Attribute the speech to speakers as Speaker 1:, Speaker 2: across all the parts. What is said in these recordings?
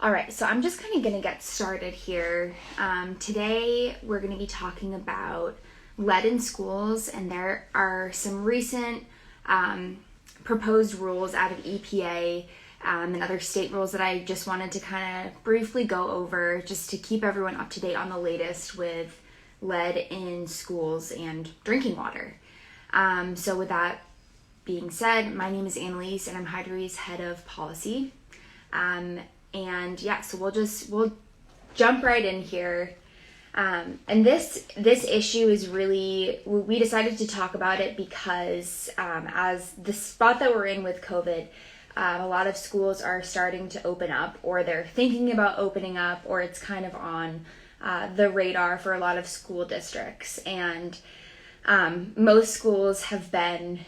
Speaker 1: All right, so I'm just kind of going to get started here. Today, we're going to be talking about lead in schools, and there are some recent proposed rules out of EPA and other state rules that I just wanted to kind of briefly go over just to keep everyone up to date on the latest with lead in schools and drinking water. So with that being said, my name is Analies, and I'm Hydroviv's head of policy. And yeah, so we'll jump right in here. And this issue is really, we decided to talk about it because as the spot that we're in with COVID, a lot of schools are starting to open up, or they're thinking about opening up, or it's kind of on the radar for a lot of school districts. And most schools have been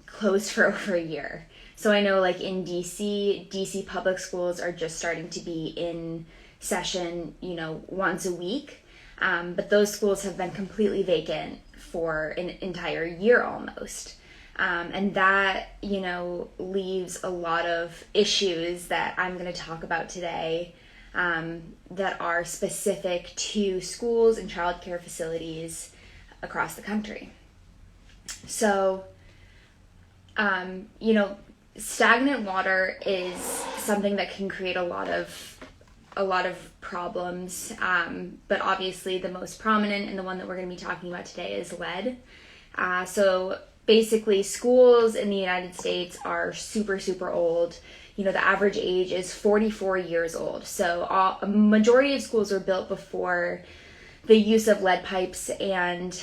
Speaker 1: closed for over a year. So I know like in DC public schools are just starting to be in session, once a week. But those schools have been completely vacant for an entire year almost. And that, leaves a lot of issues that I'm going to talk about today that are specific to schools and childcare facilities across the country. So, stagnant water is something that can create a lot of problems, but obviously the most prominent and the one that we're going to be talking about today is lead. So basically schools in the United States are super, super old. The average age is 44 years old. So a majority of schools were built before the use of lead pipes and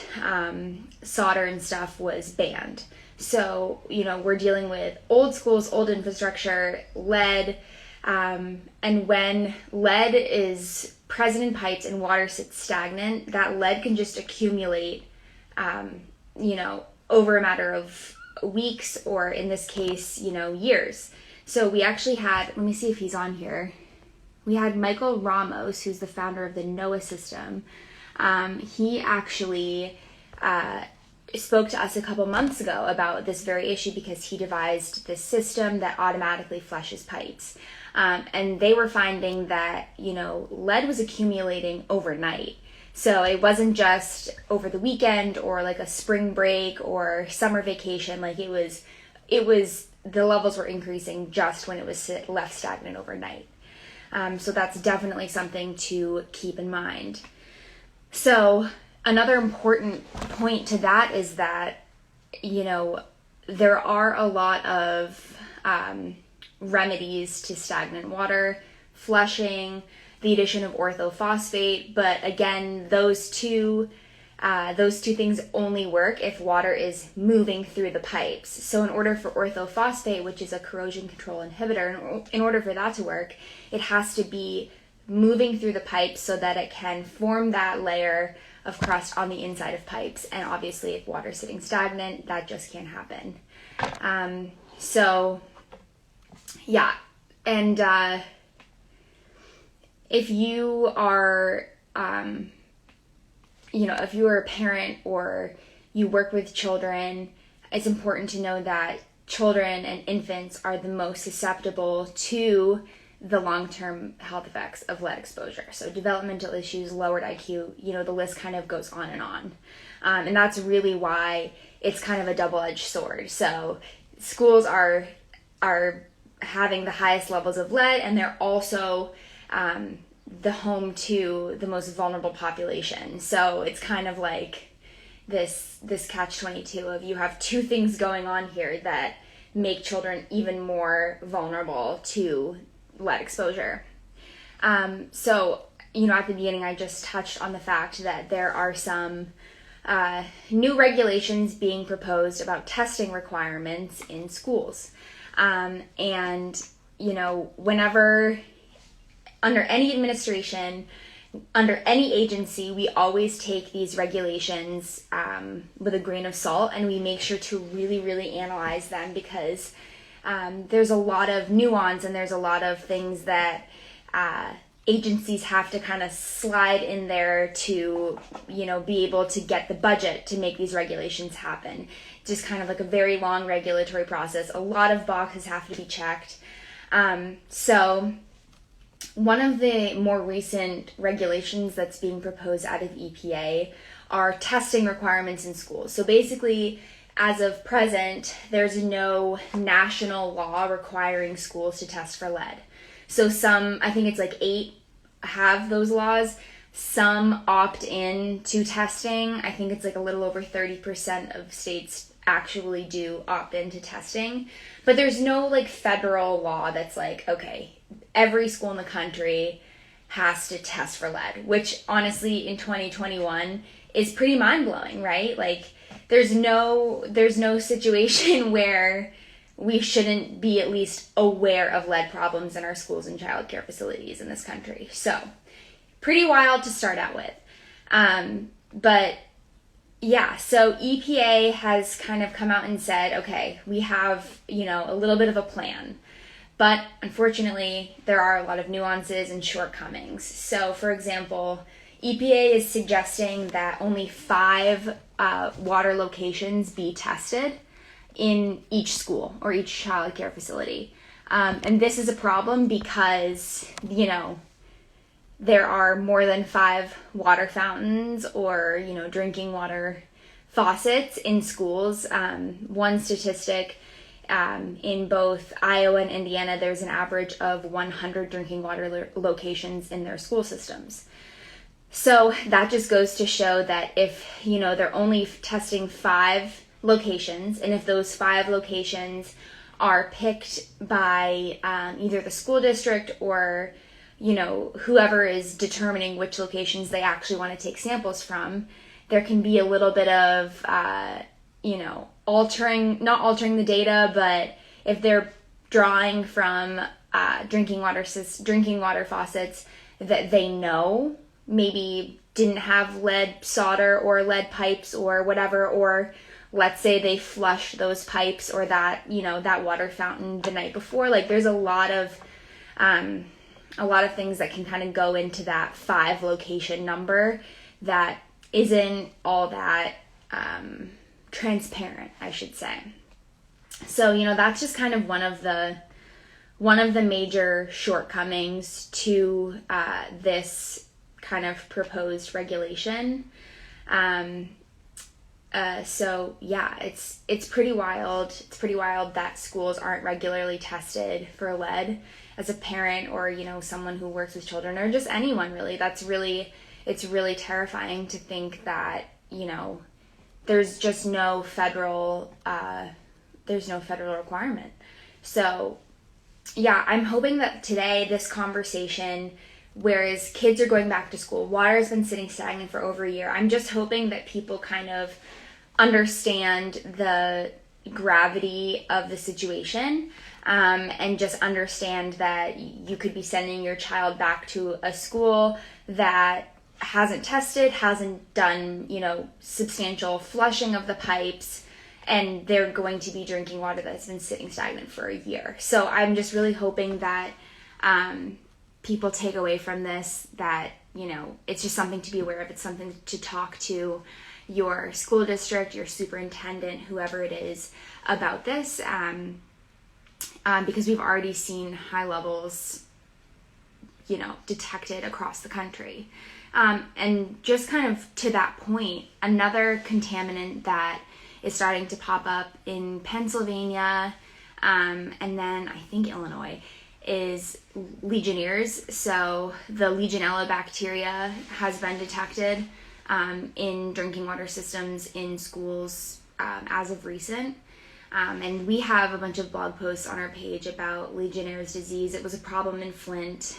Speaker 1: solder and stuff was banned. So, we're dealing with old schools, old infrastructure, lead, and when lead is present in pipes and water sits stagnant, that lead can just accumulate, over a matter of weeks, or in this case, years. So we actually had, let me see if he's on here. We had Michael Ramos, who's the founder of the NOAA system. He actually spoke to us a couple months ago about this very issue because he devised this system that automatically flushes pipes. And they were finding that, lead was accumulating overnight. So it wasn't just over the weekend or like a spring break or summer vacation. Like it was, the levels were increasing just when it was left stagnant overnight. So that's definitely something to keep in mind. So another important point to that is that, there are a lot of remedies to stagnant water, flushing, the addition of orthophosphate, but again, those two things only work if water is moving through the pipes. So in order for orthophosphate, which is a corrosion control inhibitor, in order for that to work, it has to be moving through the pipes so that it can form that layer of crust on the inside of pipes. And obviously if water's sitting stagnant, that just can't happen. So yeah. And if you are, if you are a parent or you work with children, it's important to know that children and infants are the most susceptible to the long-term health effects of lead exposure. So developmental issues, lowered IQ, the list kind of goes on and on. And that's really why it's kind of a double-edged sword. So schools are having the highest levels of lead, and they're also the home to the most vulnerable population. So it's kind of like this catch-22 of you have two things going on here that make children even more vulnerable to lead exposure. So, at the beginning, I just touched on the fact that there are some new regulations being proposed about testing requirements in schools. And, whenever, under any administration, under any agency, we always take these regulations with a grain of salt, and we make sure to really, really analyze them because there's a lot of nuance and there's a lot of things that agencies have to kind of slide in there to, be able to get the budget to make these regulations happen. Just kind of like a very long regulatory process. A lot of boxes have to be checked. So one of the more recent regulations that's being proposed out of EPA are testing requirements in schools. So basically, as of present, there's no national law requiring schools to test for lead. So some, I think it's like 8 have those laws. Some opt in to testing. I think it's like a little over 30% of states actually do opt into testing. But there's no like federal law that's like, okay, every school in the country has to test for lead, which honestly in 2021 is pretty mind-blowing, right? Like there's no situation where we shouldn't be at least aware of lead problems in our schools and childcare facilities in this country. So pretty wild to start out with. But yeah, so EPA has kind of come out and said, okay, we have, a little bit of a plan. But unfortunately, there are a lot of nuances and shortcomings. So for example, EPA is suggesting that only 5 water locations be tested in each school or each child care facility. And this is a problem because, there are more than 5 water fountains or, drinking water faucets in schools. One statistic, in both Iowa and Indiana, there's an average of 100 drinking water locations in their school systems. So that just goes to show that if, they're only testing 5 locations, and if those 5 locations are picked by either the school district or whoever is determining which locations they actually want to take samples from, there can be a little bit of, not altering the data, but if they're drawing from drinking water faucets that they know maybe didn't have lead solder or lead pipes or whatever, or let's say they flushed those pipes or that, that water fountain the night before, like there's a lot of things that can kind of go into that 5 location number that isn't all that transparent, I should say. So, that's just kind of one of the major shortcomings to this kind of proposed regulation. So yeah, it's pretty wild. It's pretty wild that schools aren't regularly tested for lead. As a parent or, someone who works with children or just anyone really, it's really terrifying to think that, there's just no federal requirement. So yeah, I'm hoping that today this conversation, whereas kids are going back to school, water has been sitting stagnant for over a year, I'm just hoping that people kind of understand the gravity of the situation, and just understand that you could be sending your child back to a school that hasn't tested, hasn't done, substantial flushing of the pipes, and they're going to be drinking water that's been sitting stagnant for a year. So I'm just really hoping that people take away from this that, it's just something to be aware of. It's something to talk to your school district, your superintendent, whoever it is, about this, because we've already seen high levels, detected across the country. And just kind of to that point, another contaminant that is starting to pop up in Pennsylvania, and then I think Illinois, is Legionnaires. So the Legionella bacteria has been detected in drinking water systems in schools as of recent. And we have a bunch of blog posts on our page about Legionnaire's disease. It was a problem in Flint.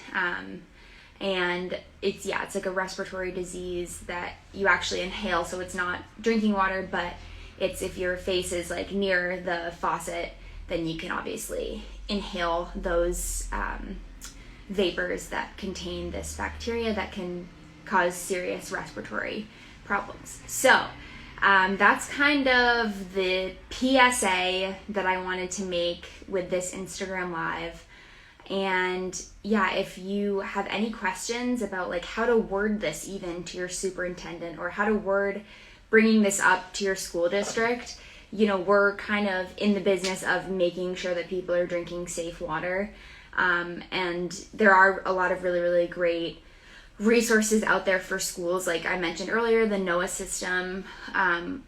Speaker 1: And it's like a respiratory disease that you actually inhale. So it's not drinking water, but it's if your face is like near the faucet, then you can obviously inhale those vapors that contain this bacteria that can cause serious respiratory problems. So that's kind of the PSA that I wanted to make with this Instagram Live. And yeah, if you have any questions about like how to word this even to your superintendent, or how to word bringing this up to your school district, we're kind of in the business of making sure that people are drinking safe water. And there are a lot of really, really great resources out there for schools. Like I mentioned earlier, the NOAA system,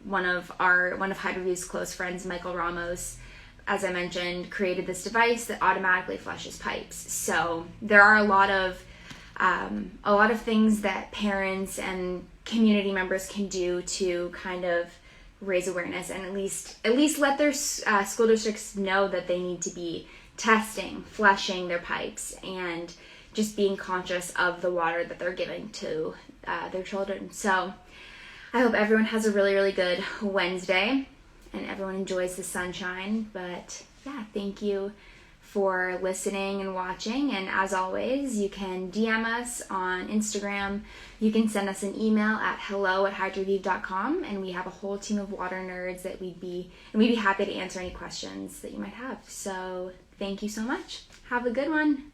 Speaker 1: one of Hydroviv's close friends, Michael Ramos, as I mentioned, created this device that automatically flushes pipes. So there are a lot of things that parents and community members can do to kind of raise awareness and at least let their school districts know that they need to be testing, flushing their pipes, and just being conscious of the water that they're giving to their children. So I hope everyone has a really, really good Wednesday and everyone enjoys the sunshine. But yeah, thank you for listening and watching. And as always, you can DM us on Instagram. You can send us an email at hello@hydroviv.com, and we have a whole team of water nerds that we'd be happy to answer any questions that you might have. So thank you so much. Have a good one.